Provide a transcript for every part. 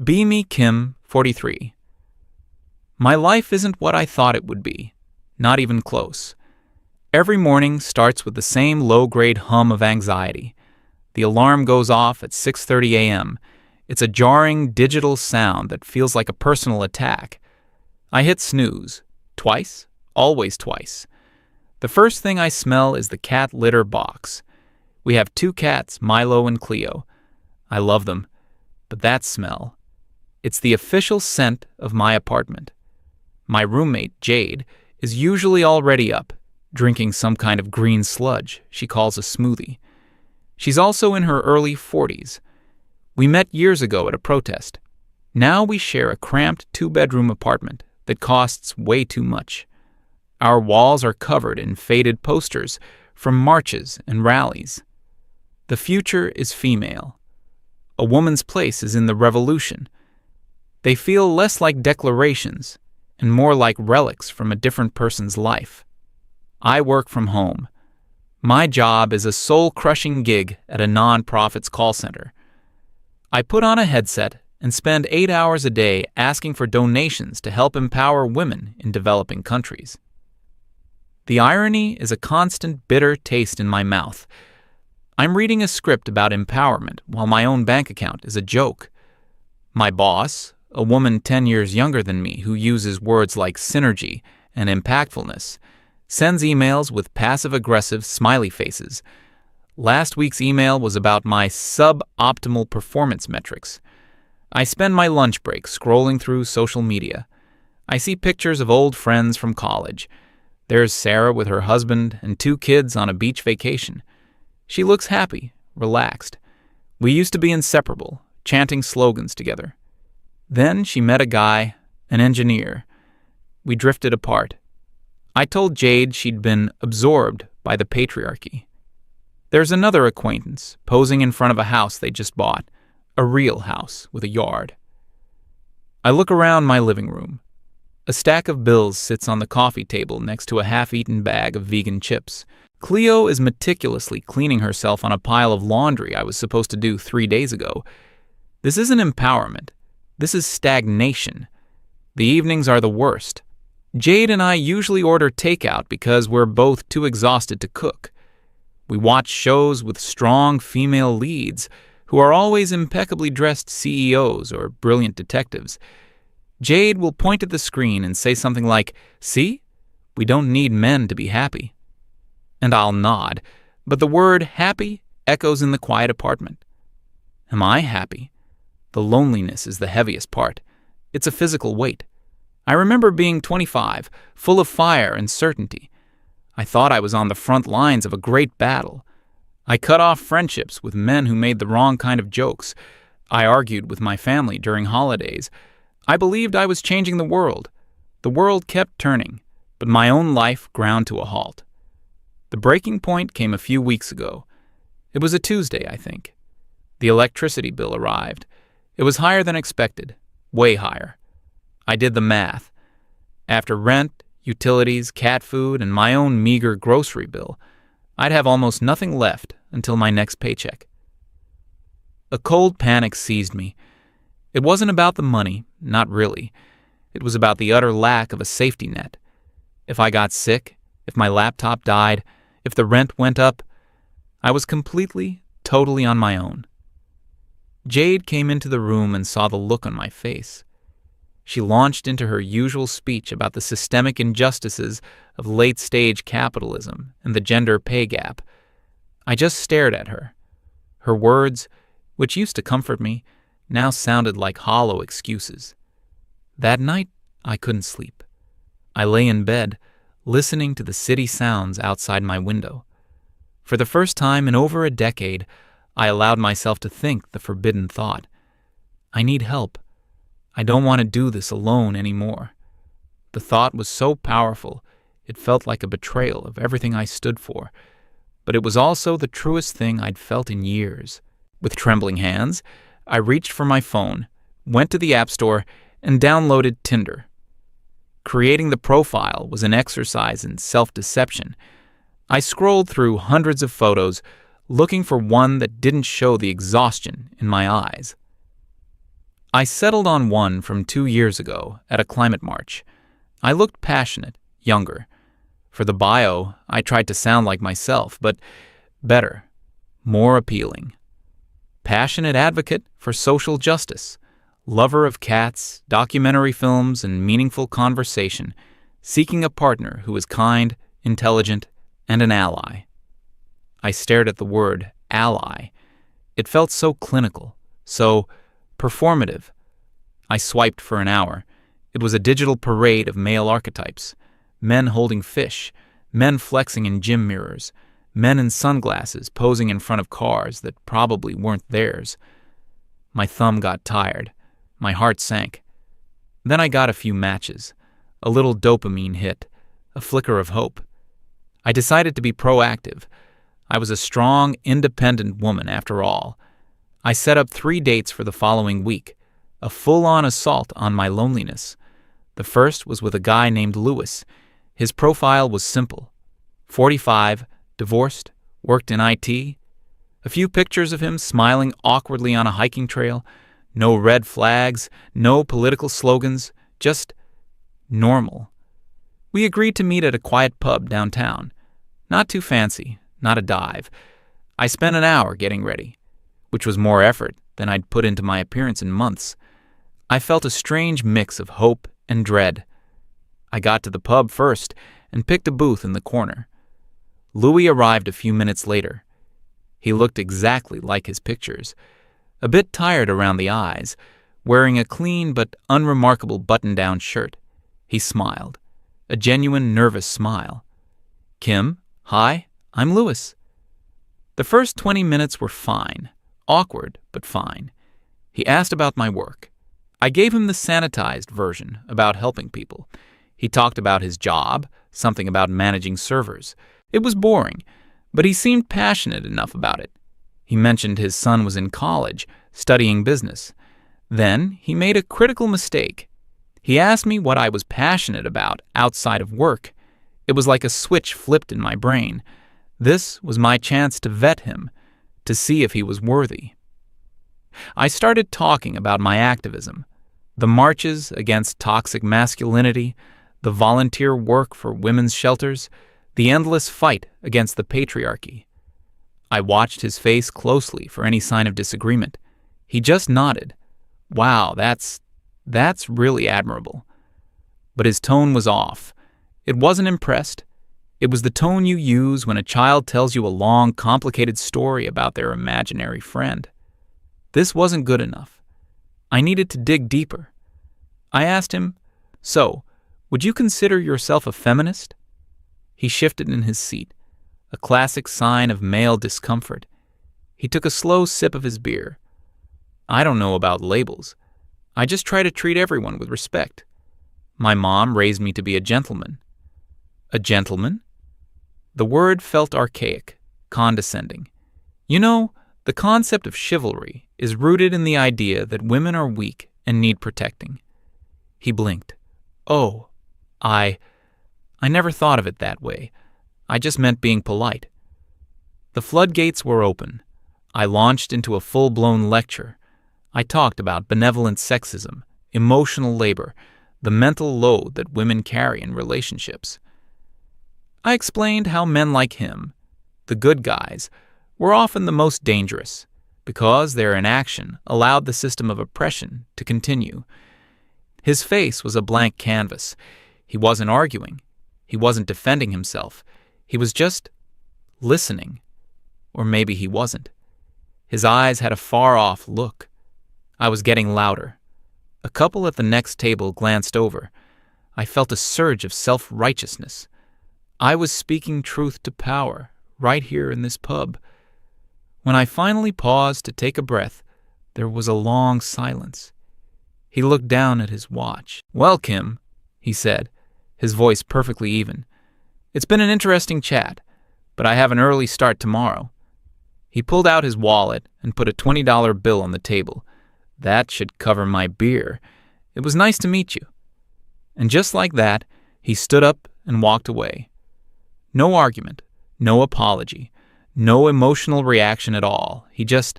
Be Me Kim, 43. My life isn't what I thought it would be. Not even close. Every morning starts with the same low-grade hum of anxiety. The alarm goes off at 6:30 a.m. It's a jarring digital sound that feels like a personal attack. I hit snooze. Twice? Always twice. The first thing I smell is the cat litter box. We have 2 cats, Milo and Cleo. I love them. But that smell. It's the official scent of my apartment. My roommate, Jade, is usually already up, drinking some kind of green sludge she calls a smoothie. She's also in her early 40s. We met years ago at a protest. Now we share a cramped 2-bedroom apartment that costs way too much. Our walls are covered in faded posters from marches and rallies. The future is female. A woman's place is in the revolution. They feel less like declarations and more like relics from a different person's life. I work from home. My job is a soul-crushing gig at a non-profit's call center. I put on a headset and spend 8 hours a day asking for donations to help empower women in developing countries. The irony is a constant bitter taste in my mouth. I'm reading a script about empowerment while my own bank account is a joke. My boss, a woman 10 years younger than me who uses words like synergy and impactfulness, sends emails with passive-aggressive smiley faces. Last week's email was about my suboptimal performance metrics. I spend my lunch break scrolling through social media. I see pictures of old friends from college. There's Sarah with her husband and 2 kids on a beach vacation. She looks happy, relaxed. We used to be inseparable, chanting slogans together. Then she met a guy, an engineer. We drifted apart. I told Jade she'd been absorbed by the patriarchy. There's another acquaintance posing in front of a house they just bought, a real house with a yard. I look around my living room. A stack of bills sits on the coffee table next to a half-eaten bag of vegan chips. Cleo is meticulously cleaning herself on a pile of laundry I was supposed to do 3 days ago. This isn't empowerment. This is stagnation. The evenings are the worst. Jade and I usually order takeout because we're both too exhausted to cook. We watch shows with strong female leads who are always impeccably dressed CEOs or brilliant detectives. Jade will point at the screen and say something like, "See? We don't need men to be happy." And I'll nod, but the word happy echoes in the quiet apartment. Am I happy? The loneliness is the heaviest part. It's a physical weight. I remember being 25, full of fire and certainty. I thought I was on the front lines of a great battle. I cut off friendships with men who made the wrong kind of jokes. I argued with my family during holidays. I believed I was changing the world. The world kept turning, but my own life ground to a halt. The breaking point came a few weeks ago. It was a Tuesday, I think. The electricity bill arrived. It was higher than expected, way higher. I did the math. After rent, utilities, cat food, and my own meager grocery bill, I'd have almost nothing left until my next paycheck. A cold panic seized me. It wasn't about the money, not really. It was about the utter lack of a safety net. If I got sick, if my laptop died, if the rent went up, I was completely, totally on my own. Jade came into the room and saw the look on my face. She launched into her usual speech about the systemic injustices of late-stage capitalism and the gender pay gap. I just stared at her. Her words, which used to comfort me, now sounded like hollow excuses. That night, I couldn't sleep. I lay in bed, listening to the city sounds outside my window. For the first time in over a decade, I allowed myself to think the forbidden thought. I need help. I don't want to do this alone anymore. The thought was so powerful, it felt like a betrayal of everything I stood for. But it was also the truest thing I'd felt in years. With trembling hands, I reached for my phone, went to the App Store, and downloaded Tinder. Creating the profile was an exercise in self-deception. I scrolled through hundreds of photos, looking for one that didn't show the exhaustion in my eyes. I settled on one from 2 years ago at a climate march. I looked passionate, younger. For the bio, I tried to sound like myself, but better, more appealing. Passionate advocate for social justice, lover of cats, documentary films, and meaningful conversation, seeking a partner who is kind, intelligent, and an ally. I stared at the word ally. It felt so clinical, so performative. I swiped for an hour. It was a digital parade of male archetypes. Men holding fish, men flexing in gym mirrors, men in sunglasses posing in front of cars that probably weren't theirs. My thumb got tired. My heart sank. Then I got a few matches, a little dopamine hit, a flicker of hope. I decided to be proactive. I was a strong, independent woman after all. I set up 3 dates for the following week, a full-on assault on my loneliness. The first was with a guy named Lewis. His profile was simple. 45, divorced, worked in IT. A few pictures of him smiling awkwardly on a hiking trail. No red flags, no political slogans, just normal. We agreed to meet at a quiet pub downtown. Not too fancy, not a dive. I spent an hour getting ready, which was more effort than I'd put into my appearance in months. I felt a strange mix of hope and dread. I got to the pub first and picked a booth in the corner. Louis arrived a few minutes later. He looked exactly like his pictures, a bit tired around the eyes, wearing a clean but unremarkable button-down shirt. He smiled, a genuine nervous smile. "Kim, hi, I'm Louis." The first 20 minutes were fine, awkward but fine. He asked about my work. I gave him the sanitized version about helping people. He talked about his job, something about managing servers. It was boring, but he seemed passionate enough about it. He mentioned his son was in college, studying business. Then he made a critical mistake. He asked me what I was passionate about outside of work. It was like a switch flipped in my brain. This was my chance to vet him, to see if he was worthy. I started talking about my activism, the marches against toxic masculinity, the volunteer work for women's shelters, the endless fight against the patriarchy. I watched his face closely for any sign of disagreement. He just nodded. Wow, that's really admirable. But his tone was off. It wasn't impressed. It was the tone you use when a child tells you a long, complicated story about their imaginary friend. This wasn't good enough. I needed to dig deeper. I asked him, "So, would you consider yourself a feminist?" He shifted in his seat, a classic sign of male discomfort. He took a slow sip of his beer. "I don't know about labels. I just try to treat everyone with respect. My mom raised me to be a gentleman." "A gentleman?" The word felt archaic, condescending. You know, the concept of chivalry is rooted in the idea that women are weak and need protecting. He blinked. "Oh, I never thought of it that way. I just meant being polite." The floodgates were open. I launched into a full-blown lecture. I talked about benevolent sexism, emotional labor, the mental load that women carry in relationships. I explained how men like him, the good guys, were often the most dangerous because their inaction allowed the system of oppression to continue. His face was a blank canvas. He wasn't arguing. He wasn't defending himself. He was just listening. Or maybe he wasn't. His eyes had a far-off look. I was getting louder. A couple at the next table glanced over. I felt a surge of self-righteousness. I was speaking truth to power, right here in this pub. When I finally paused to take a breath, there was a long silence. He looked down at his watch. "Well, Kim," he said, his voice perfectly even, "it's been an interesting chat, but I have an early start tomorrow." He pulled out his wallet and put a $20 bill on the table. "That should cover my beer. It was nice to meet you." And just like that, he stood up and walked away. No argument, no apology, no emotional reaction at all. He just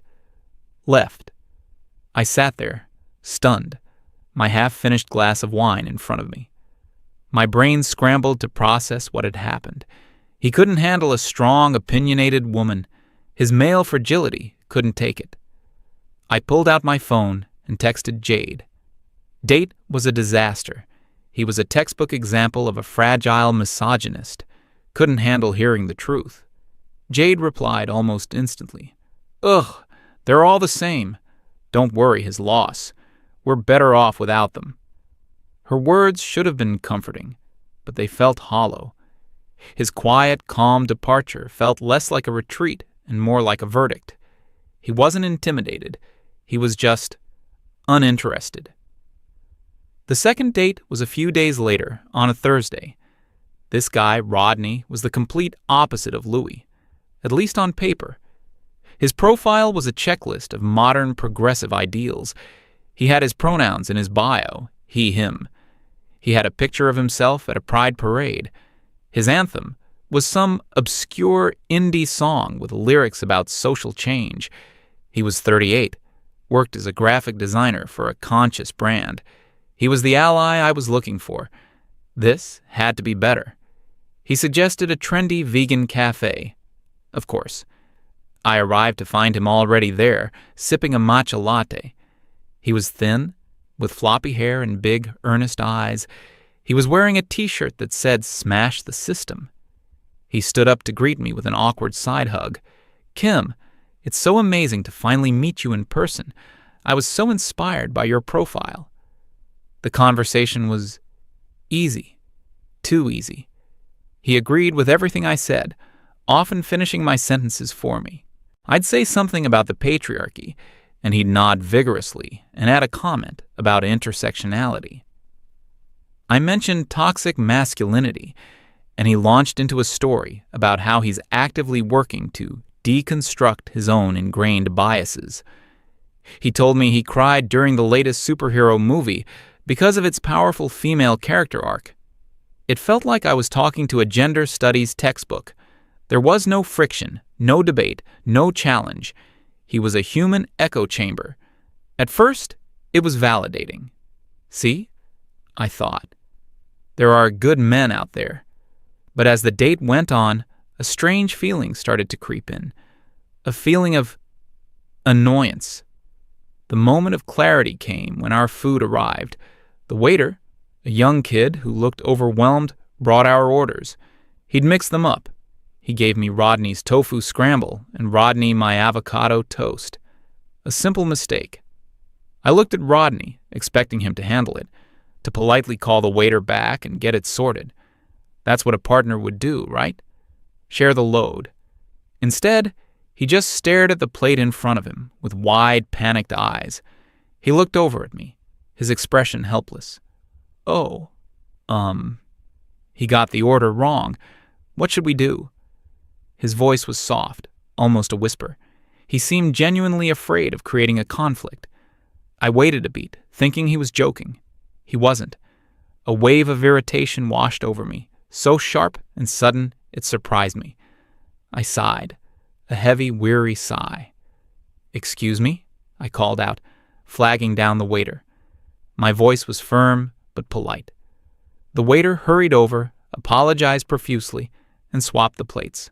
left. I sat there, stunned, my half-finished glass of wine in front of me. My brain scrambled to process what had happened. He couldn't handle a strong, opinionated woman. His male fragility couldn't take it. I pulled out my phone and texted Jade. Date was a disaster. He was a textbook example of a fragile misogynist. Couldn't handle hearing the truth. Jade replied almost instantly. Ugh, they're all the same. Don't worry his loss. We're better off without them. Her words should have been comforting, but they felt hollow. His quiet, calm departure felt less like a retreat and more like a verdict. He wasn't intimidated. He was just uninterested. The second date was a few days later, on a Thursday. This guy, Rodney, was the complete opposite of Louis, at least on paper. His profile was a checklist of modern progressive ideals. He had his pronouns in his bio, he, him. He had a picture of himself at a pride parade. His anthem was some obscure indie song with lyrics about social change. He was 38, worked as a graphic designer for a conscious brand. He was the ally I was looking for. This had to be better. He suggested a trendy vegan cafe. Of course. I arrived to find him already there, sipping a matcha latte. He was thin, with floppy hair and big, earnest eyes. He was wearing a t-shirt that said, "Smash the System." He stood up to greet me with an awkward side hug. "Kim, it's so amazing to finally meet you in person. I was so inspired by your profile." The conversation was easy, too easy. He agreed with everything I said, often finishing my sentences for me. I'd say something about the patriarchy, and he'd nod vigorously and add a comment about intersectionality. I mentioned toxic masculinity, and he launched into a story about how he's actively working to deconstruct his own ingrained biases. He told me he cried during the latest superhero movie because of its powerful female character arc. It felt like I was talking to a gender studies textbook. There was no friction, no debate, no challenge. He was a human echo chamber. At first, it was validating. See? I thought. There are good men out there. But as the date went on, a strange feeling started to creep in. A feeling of annoyance. The moment of clarity came when our food arrived. The waiter, a young kid who looked overwhelmed, brought our orders. He'd mixed them up. He gave me Rodney's tofu scramble and Rodney my avocado toast. A simple mistake. I looked at Rodney, expecting him to handle it, to politely call the waiter back and get it sorted. That's what a partner would do, right? Share the load. Instead, he just stared at the plate in front of him with wide, panicked eyes. He looked over at me, his expression helpless. Oh, he got the order wrong. What should we do? His voice was soft, almost a whisper. He seemed genuinely afraid of creating a conflict. I waited a beat, thinking he was joking. He wasn't. A wave of irritation washed over me, so sharp and sudden it surprised me. I sighed, a heavy, weary sigh. "Excuse me?" I called out, flagging down the waiter. My voice was firm but polite. The waiter hurried over, apologized profusely, and swapped the plates.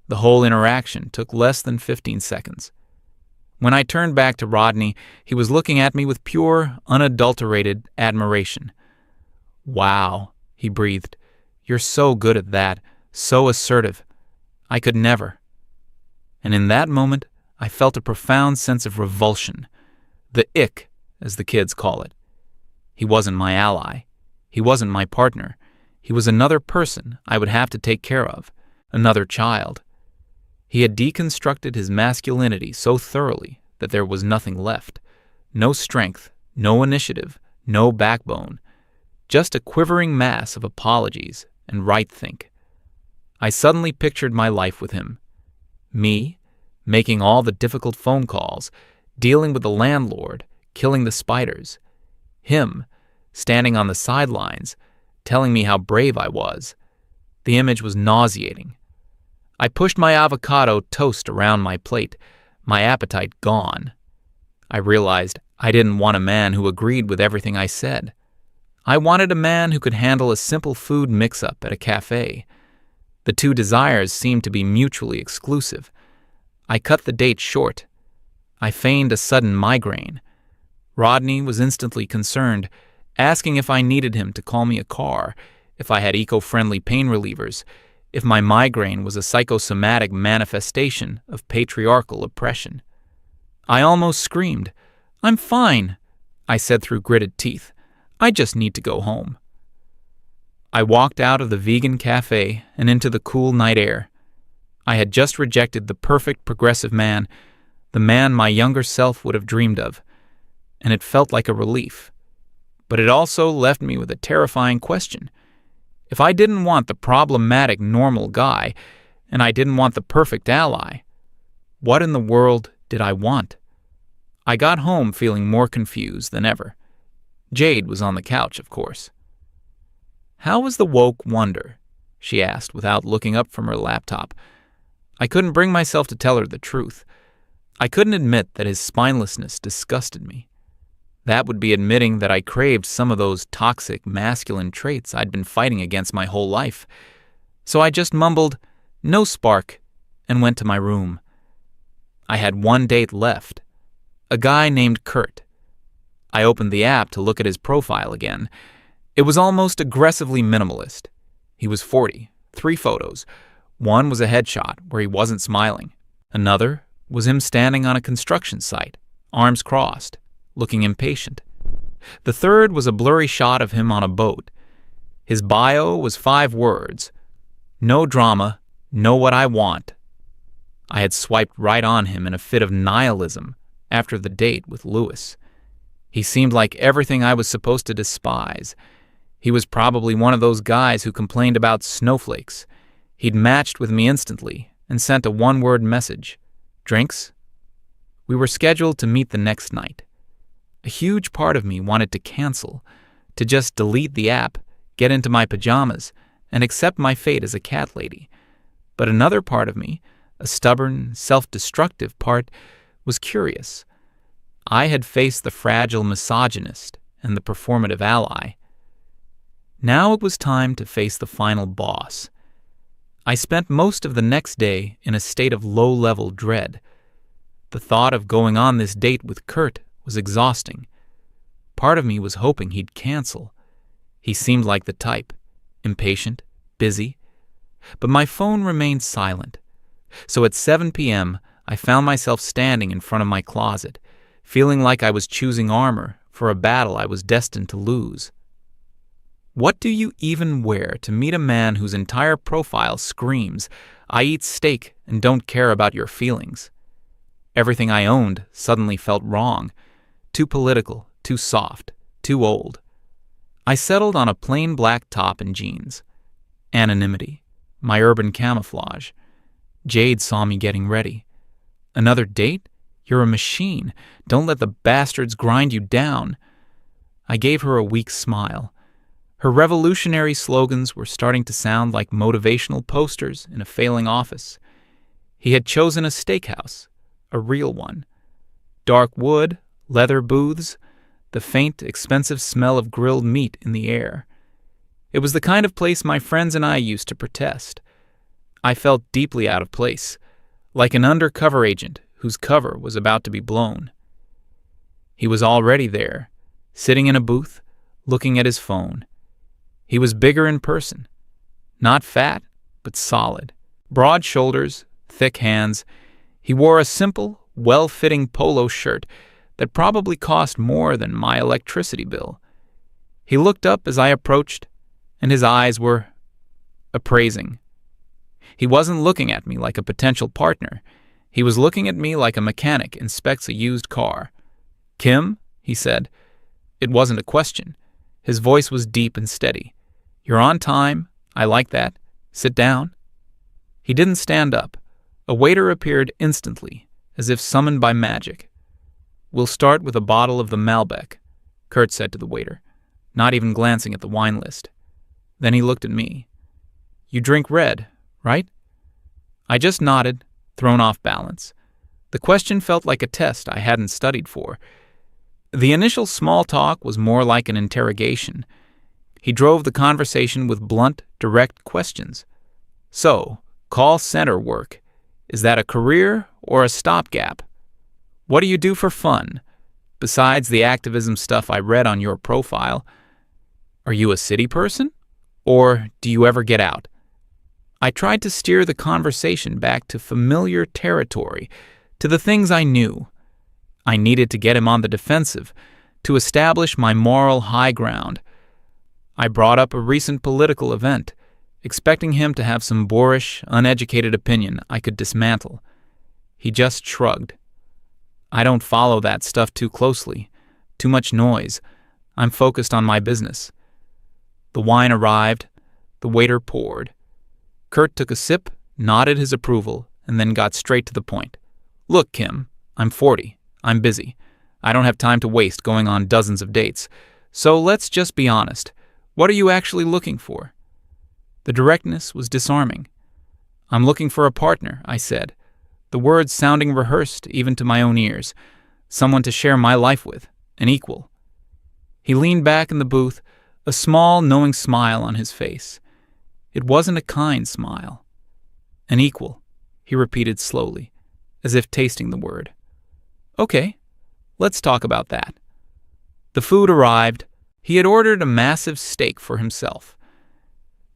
The whole interaction took less than 15 seconds. When I turned back to Rodney, he was looking at me with pure, unadulterated admiration. "Wow," he breathed. "You're so good at that, so assertive. I could never." And in that moment, I felt a profound sense of revulsion. The ick, as the kids call it. He wasn't my ally. He wasn't my partner. He was another person I would have to take care of, another child. He had deconstructed his masculinity so thoroughly that there was nothing left. No strength, no initiative, no backbone. Just a quivering mass of apologies and right-think. I suddenly pictured my life with him. Me, making all the difficult phone calls, dealing with the landlord, killing the spiders. Him, standing on the sidelines, telling me how brave I was. The image was nauseating. I pushed my avocado toast around my plate, my appetite gone. I realized I didn't want a man who agreed with everything I said. I wanted a man who could handle a simple food mix-up at a cafe. The two desires seemed to be mutually exclusive. I cut the date short. I feigned a sudden migraine. Rodney was instantly concerned, asking if I needed him to call me a car, if I had eco-friendly pain relievers, if my migraine was a psychosomatic manifestation of patriarchal oppression. I almost screamed. "I'm fine," I said through gritted teeth. "I just need to go home." I walked out of the vegan cafe and into the cool night air. I had just rejected the perfect progressive man, the man my younger self would have dreamed of, and it felt like a relief. But it also left me with a terrifying question. If I didn't want the problematic normal guy, and I didn't want the perfect ally, what in the world did I want? I got home feeling more confused than ever. Jade was on the couch, of course. "How was the woke wonder?" she asked without looking up from her laptop. I couldn't bring myself to tell her the truth. I couldn't admit that his spinelessness disgusted me. That would be admitting that I craved some of those toxic masculine traits I'd been fighting against my whole life. So I just mumbled, "No spark," and went to my room. I had one date left. A guy named Kurt. I opened the app to look at his profile again. It was almost aggressively minimalist. He was 40, 3 photos. One was a headshot where he wasn't smiling. Another was him standing on a construction site, arms crossed, looking impatient. The third was a blurry shot of him on a boat. His bio was 5 words. "No drama, know what I want." I had swiped right on him in a fit of nihilism after the date with Lewis. He seemed like everything I was supposed to despise. He was probably one of those guys who complained about snowflakes. He'd matched with me instantly and sent a one-word message. "Drinks?" We were scheduled to meet the next night. A huge part of me wanted to cancel, to just delete the app, get into my pajamas, and accept my fate as a cat lady. But another part of me, a stubborn, self-destructive part, was curious. I had faced the fragile misogynist and the performative ally. Now it was time to face the final boss. I spent most of the next day in a state of low-level dread. The thought of going on this date with Kurt was exhausting. Part of me was hoping he'd cancel. He seemed like the type, impatient, busy. But my phone remained silent. So at 7 p.m., I found myself standing in front of my closet, feeling like I was choosing armor for a battle I was destined to lose. What do you even wear to meet a man whose entire profile screams, "I eat steak and don't care about your feelings"? Everything I owned suddenly felt wrong. Too political, too soft, too old. I settled on a plain black top and jeans. Anonymity, my urban camouflage. Jade saw me getting ready. "Another date? You're a machine. Don't let the bastards grind you down." I gave her a weak smile. Her revolutionary slogans were starting to sound like motivational posters in a failing office. He had chosen a steakhouse, a real one. Dark wood, leather booths, the faint, expensive smell of grilled meat in the air. It was the kind of place my friends and I used to protest. I felt deeply out of place, like an undercover agent whose cover was about to be blown. He was already there, sitting in a booth, looking at his phone. He was bigger in person. Not fat, but solid. Broad shoulders, thick hands. He wore a simple, well-fitting polo shirt that probably cost more than my electricity bill. He looked up as I approached, and his eyes were appraising. He wasn't looking at me like a potential partner. He was looking at me like a mechanic inspects a used car. "Kim?" he said. It wasn't a question. His voice was deep and steady. "You're on time. I like that. Sit down." He didn't stand up. A waiter appeared instantly, as if summoned by magic. "We'll start with a bottle of the Malbec," Kurt said to the waiter, not even glancing at the wine list. Then he looked at me. "You drink red, right?" I just nodded, thrown off balance. The question felt like a test I hadn't studied for. The initial small talk was more like an interrogation. He drove the conversation with blunt, direct questions. So, call center work. Is that a career or a stopgap? What do you do for fun? Besides the activism stuff I read on your profile, are you a city person? Or do you ever get out? I tried to steer the conversation back to familiar territory, to the things I knew. I needed to get him on the defensive, to establish my moral high ground. I brought up a recent political event, expecting him to have some boorish, uneducated opinion I could dismantle. He just shrugged. I don't follow that stuff too closely. Too much noise. I'm focused on my business. The wine arrived. The waiter poured. Kurt took a sip, nodded his approval, and then got straight to the point. Look, Kim, I'm 40. I'm busy. I don't have time to waste going on dozens of dates. So let's just be honest. What are you actually looking for? The directness was disarming. I'm looking for a partner, I said, the words sounding rehearsed even to my own ears. Someone to share my life with, an equal. He leaned back in the booth, a small, knowing smile on his face. It wasn't a kind smile. An equal, he repeated slowly, as if tasting the word. Okay, let's talk about that. The food arrived. He had ordered a massive steak for himself.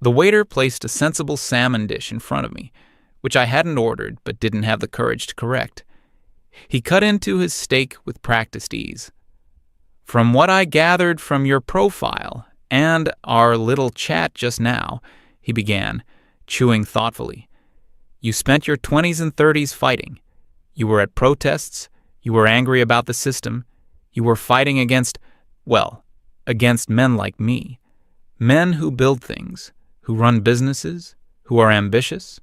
The waiter placed a sensible salmon dish in front of me, which I hadn't ordered but didn't have the courage to correct. He cut into his steak with practiced ease. From what I gathered from your profile and our little chat just now, he began, chewing thoughtfully. You spent your 20s and 30s fighting. You were at protests. You were angry about the system. You were fighting against men like me. Men who build things, who run businesses, who are ambitious.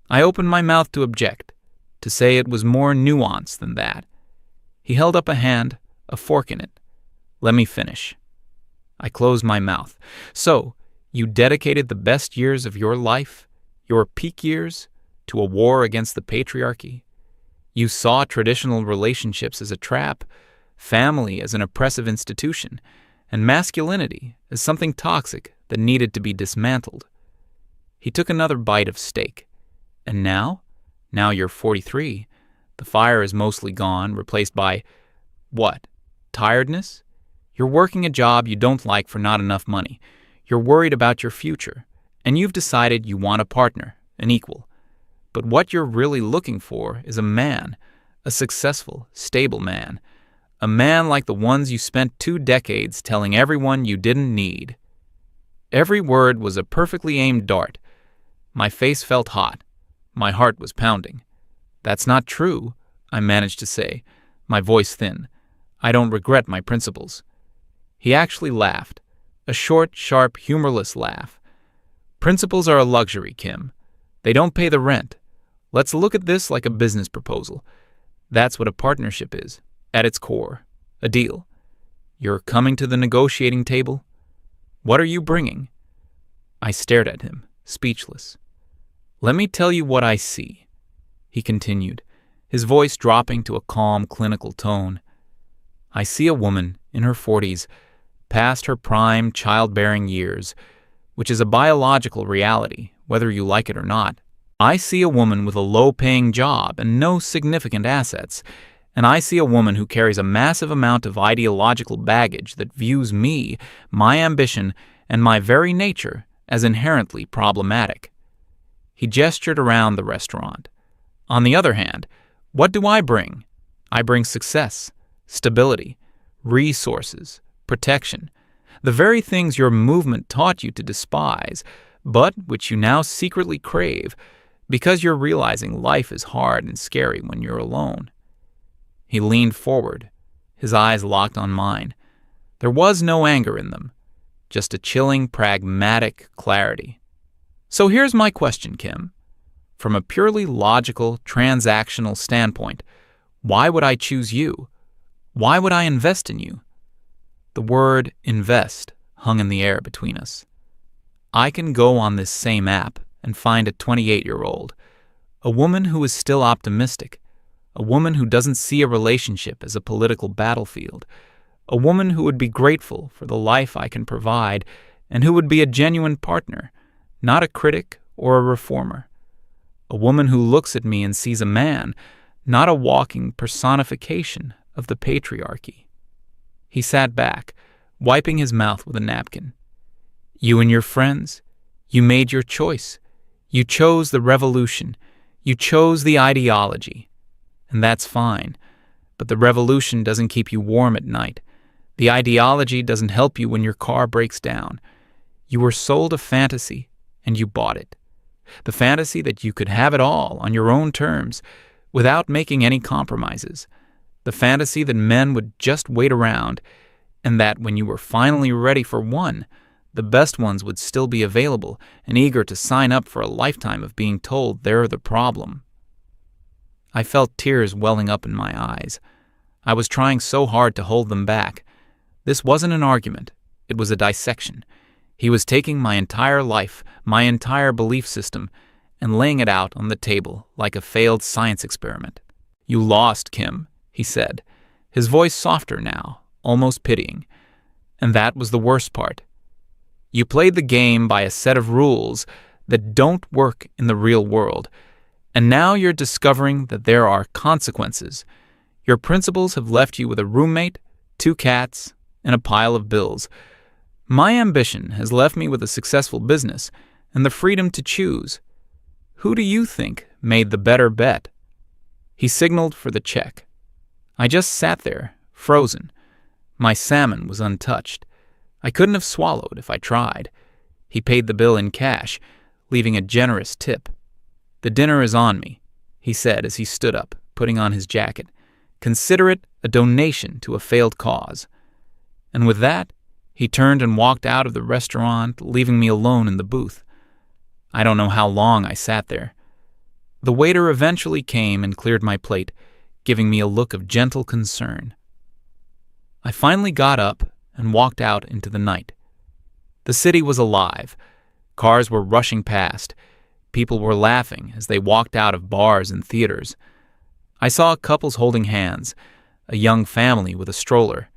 I opened my mouth to object, to say it was more nuanced than that. He held up a hand, a fork in it. Let me finish. I closed my mouth. So, you dedicated the best years of your life, your peak years, to a war against the patriarchy. You saw traditional relationships as a trap, family as an oppressive institution, and masculinity as something toxic that needed to be dismantled. He took another bite of steak. And now? Now you're 43. The fire is mostly gone, replaced by, what? Tiredness? You're working a job you don't like for not enough money. You're worried about your future. And you've decided you want a partner, an equal. But what you're really looking for is a man, a successful, stable man. A man like the ones you spent 2 decades telling everyone you didn't need. Every word was a perfectly aimed dart. My face felt hot. My heart was pounding. That's not true, I managed to say, my voice thin. I don't regret my principles. He actually laughed, a short, sharp, humorless laugh. Principles are a luxury, Kim. They don't pay the rent. Let's look at this like a business proposal. That's what a partnership is, at its core. A deal. You're coming to the negotiating table? What are you bringing? I stared at him, speechless. Let me tell you what I see, he continued, his voice dropping to a calm, clinical tone. I see a woman in her 40s, past her prime childbearing years, which is a biological reality, whether you like it or not. I see a woman with a low-paying job and no significant assets, and I see a woman who carries a massive amount of ideological baggage that views me, my ambition, and my very nature as inherently problematic. He gestured around the restaurant. On the other hand, what do I bring? I bring success, stability, resources, protection, the very things your movement taught you to despise, but which you now secretly crave, because you're realizing life is hard and scary when you're alone. He leaned forward, his eyes locked on mine. There was no anger in them, just a chilling, pragmatic clarity. So here's my question, Kim. From a purely logical, transactional standpoint, why would I choose you? Why would I invest in you? The word invest hung in the air between us. I can go on this same app and find a 28-year-old, a woman who is still optimistic, a woman who doesn't see a relationship as a political battlefield, a woman who would be grateful for the life I can provide and who would be a genuine partner, not a critic or a reformer, a woman who looks at me and sees a man, not a walking personification of the patriarchy. He sat back, wiping his mouth with a napkin. You and your friends, you made your choice. You chose the revolution. You chose the ideology. And that's fine. But the revolution doesn't keep you warm at night. The ideology doesn't help you when your car breaks down. You were sold a fantasy, and you bought it. The fantasy that you could have it all on your own terms, without making any compromises. The fantasy that men would just wait around, and that when you were finally ready for one, the best ones would still be available and eager to sign up for a lifetime of being told they're the problem. I felt tears welling up in my eyes. I was trying so hard to hold them back. This wasn't an argument. It was a dissection. He was taking my entire life, my entire belief system, and laying it out on the table like a failed science experiment. You lost, Kim, he said, his voice softer now, almost pitying. And that was the worst part. You played the game by a set of rules that don't work in the real world, and now you're discovering that there are consequences. Your principles have left you with a roommate, 2 cats, and a pile of bills. My ambition has left me with a successful business and the freedom to choose. Who do you think made the better bet? He signaled for the check. I just sat there, frozen. My salmon was untouched. I couldn't have swallowed if I tried. He paid the bill in cash, leaving a generous tip. The dinner is on me, he said as he stood up, putting on his jacket. Consider it a donation to a failed cause. And with that, he turned and walked out of the restaurant, leaving me alone in the booth. I don't know how long I sat there. The waiter eventually came and cleared my plate, giving me a look of gentle concern. I finally got up and walked out into the night. The city was alive. Cars were rushing past. People were laughing as they walked out of bars and theaters. I saw couples holding hands, a young family with a stroller.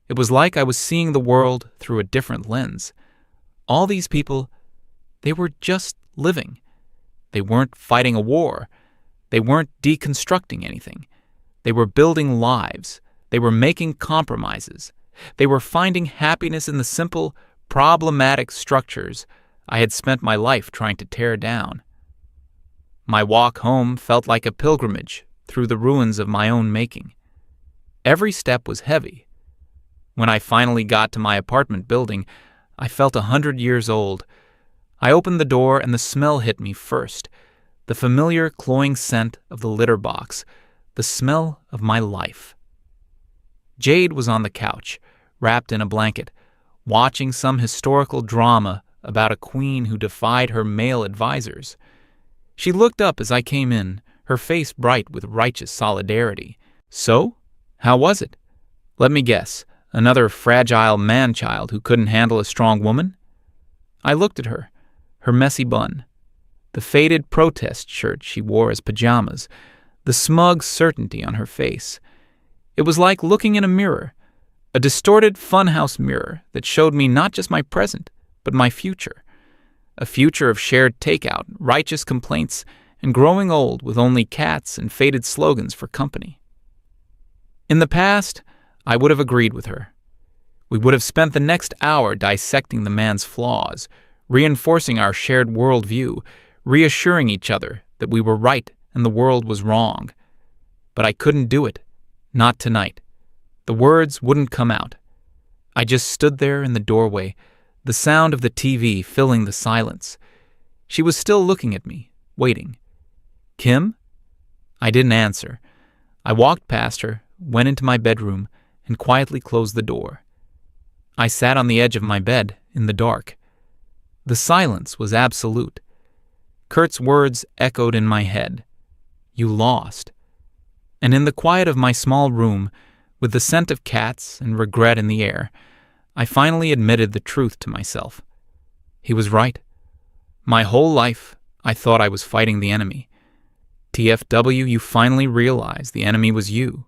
It was like I was seeing the world through a different lens. All these people, they were just living. They weren't fighting a war. They weren't deconstructing anything. They were building lives. They were making compromises. They were finding happiness in the simple, problematic structures I had spent my life trying to tear down. My walk home felt like a pilgrimage through the ruins of my own making. Every step was heavy. When I finally got to my apartment building, I felt 100 years old. I opened the door and the smell hit me first. The familiar cloying scent of the litter box. The smell of my life. Jade was on the couch, wrapped in a blanket, watching some historical drama about a queen who defied her male advisors. She looked up as I came in, her face bright with righteous solidarity. So, how was it? Let me guess, another fragile man-child who couldn't handle a strong woman? I looked at her, her messy bun, the faded protest shirt she wore as pajamas, the smug certainty on her face. It was like looking in a mirror, a distorted funhouse mirror that showed me not just my present, but my future. A future of shared takeout, righteous complaints, and growing old with only cats and faded slogans for company. In the past, I would have agreed with her. We would have spent the next hour dissecting the man's flaws, reinforcing our shared worldview, reassuring each other that we were right and the world was wrong. But I couldn't do it. Not tonight. The words wouldn't come out. I just stood there in the doorway, the sound of the TV filling the silence. She was still looking at me, waiting. Kim? I didn't answer. I walked past her, went into my bedroom, and quietly closed the door. I sat on the edge of my bed, in the dark. The silence was absolute. Kurt's words echoed in my head. You lost. And in the quiet of my small room, with the scent of cats and regret in the air, I finally admitted the truth to myself. He was right. My whole life, I thought I was fighting the enemy. TFW, you finally realize the enemy was you.